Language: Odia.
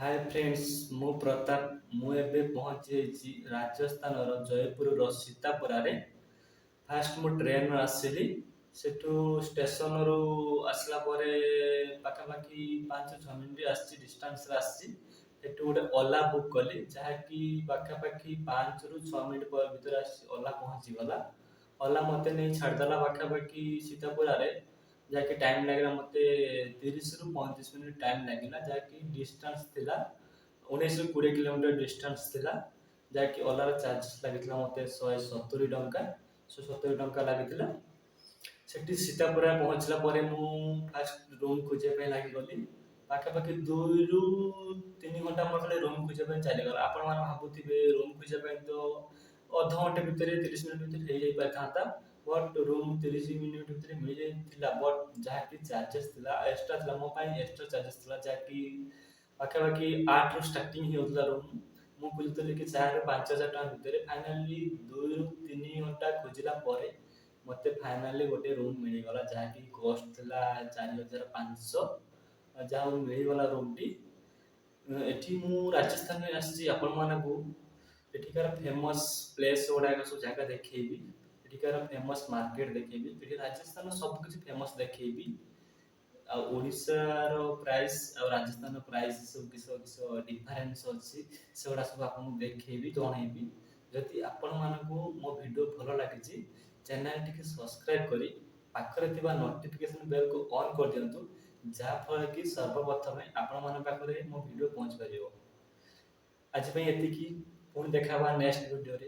हाय फ्रेंड्स मु प्रताप मु एबे पहुंची ଯାଇଛି ରାଜସ୍ଥାନର ଜୟପୁରର ସୀତାପୁରାରେ। ଫାଷ୍ଟ ମୁଁ ଟ୍ରେନ୍‌ରେ ଆସିଲି। ସେଠୁ ଷ୍ଟେସନରୁ ଆସିଲା ପରେ ପାଖାପାଖି 5-6 ମିନିଟ୍ ଆସିଛି ଡିଷ୍ଟାନ୍ସରେ ଆସିଛି। ସେଠୁ ଗୋଟେ ଓଲା ବୁକ୍ କଲି ଯାହାକି ପାଖାପାଖି 5ରୁ 6 ମିନିଟ୍ ଭିତରେ ଆସି ଓଲା ପହଞ୍ଚିଗଲା। ଓଲା ମୋତେ ନେଇ ଛାଡ଼ିଦେଲା ପାଖାପାଖି ସୀତାପୁରାରେ, ଯାହାକି ଟାଇମ୍ ଲାଗିଲା ମୋତେ 30ରୁ 35 ମିନିଟ୍ ଟାଇମ୍ ଲାଗିଲା, ଯାହାକି ଡିଷ୍ଟାନ୍ସ ଥିଲା 19ରୁ 20 କିଲୋମିଟର ଡିଷ୍ଟାନ୍ସ ଥିଲା। ଯାହାକି ଓଲାର ଚାର୍ଜେସ୍ ଲାଗିଥିଲା ମୋତେ 170 ଟଙ୍କା। 170 ଟଙ୍କା ଲାଗିଥିଲା। ସେଠି ସୀତାପୁରା ପହଞ୍ଚିଲା ପରେ ମୁଁ ଫାଷ୍ଟ ରୁମ୍ ଖୋଜିବା ପାଇଁ ଲାଗିଗଲି। ପାଖାପାଖି 2ରୁ 3 ଘଣ୍ଟା ମୋର ଖାଲି ରୁମ୍ ଖୋଜିବା ପାଇଁ ଚାଲିଗଲା। ଆପଣମାନେ ଭାବୁଥିବେ ରୁମ୍ ଖୋଜିବା ପାଇଁ ତ ଅଧଘଣ୍ଟେ ଭିତରେ 30 ମିନିଟ୍ ଭିତରେ ହେଇଯାଇ ପାରିଥାନ୍ତା, ବଟ୍ ରୁମ୍ 30 ମିନିଟ୍ ଭିତରେ ମିଳିଯାଇଥିଲା। ବଟ୍ ଯାହାକି ଚାର୍ଜେସ୍ ଥିଲା ଏକ୍ସଟ୍ରା ଥିଲା, ମୋ ପାଇଁ ଏକ୍ସଟ୍ରା ଚାର୍ଜେସ୍ ଥିଲା, ଯାହାକି ପାଖାପାଖି 8ରୁ ଷ୍ଟାର୍ଟିଂ ହେଉଥିଲା ରୁମ୍। ମୁଁ ଖୋଜୁଥିଲି କି 4ରୁ 5,000 ଟଙ୍କା ଭିତରେ। ଫାଇନାଲି 2ରୁ 3 ଘଣ୍ଟା ଖୋଜିଲା ପରେ ମୋତେ ଫାଇନାଲି ଗୋଟେ ରୁମ୍ ମିଳିଗଲା, ଯାହାକି କଷ୍ଟ ଥିଲା 4,500। ଯାହା ହଉ ମିଳିଗଲା ରୁମ୍‌ଟି। ଏଠି ମୁଁ ରାଜସ୍ଥାନରେ ଆସିଛି ଆପଣମାନଙ୍କୁ ଏଠିକାର ଫେମସ୍ ପ୍ଲେସ୍ ଗୁଡ଼ାକ ସବୁ ଜାଗା ଦେଖେଇବି। ଏଠିକାର ଫେମସ୍ ମାର୍କେଟ ଦେଖେଇବି। ଏଠି ରାଜସ୍ଥାନର ସବୁକିଛି ଫେମସ୍ ଦେଖେଇବି। ଆଉ ଓଡ଼ିଶାର ପ୍ରାଇସ୍ ଆଉ ରାଜସ୍ଥାନର ପ୍ରାଇସ୍ ସବୁ କିସ କିସ ଡିଫରେନ୍ସ ଅଛି ସେଗୁଡ଼ା ସବୁ ଆପଣଙ୍କୁ ଦେଖେଇବି, ଜଣେଇବି। ଯଦି ଆପଣମାନଙ୍କୁ ମୋ ଭିଡ଼ିଓ ଭଲ ଲାଗିଛି ଚ୍ୟାନେଲଟିକୁ ସବସ୍କ୍ରାଇବ୍ କରି ପାଖରେ ଥିବା ନୋଟିଫିକେସନ୍ ବେଲ୍‌କୁ ଅନ୍ କରିଦିଅନ୍ତୁ, ଯାହାଫଳରେ କି ସର୍ବପ୍ରଥମେ ଆପଣମାନଙ୍କ ପାଖରେ ମୋ ଭିଡ଼ିଓ ପହଞ୍ଚିପାରିବ। ଆଜି ପାଇଁ ଏତିକି। ପୁଣି ଦେଖା ହେବା ନେକ୍ସଟ ଭିଡ଼ିଓରେ।